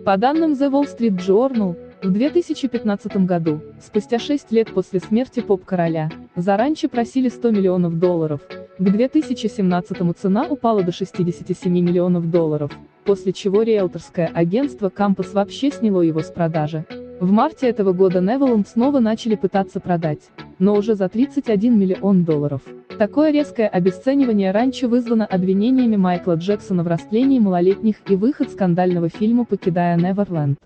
По данным The Wall Street Journal, в 2015 году, спустя 6 лет после смерти поп-короля, за ранчо просили $100 миллионов, к 2017 цена упала до $67 миллионов, после чего риэлторское агентство Compass вообще сняло его с продажи. В марте этого года Neverland снова начали пытаться продать, но уже за $31 миллион. Такое резкое обесценивание ранчо вызвано обвинениями Майкла Джексона в растлении малолетних и выход скандального фильма «Покидая Неверленд».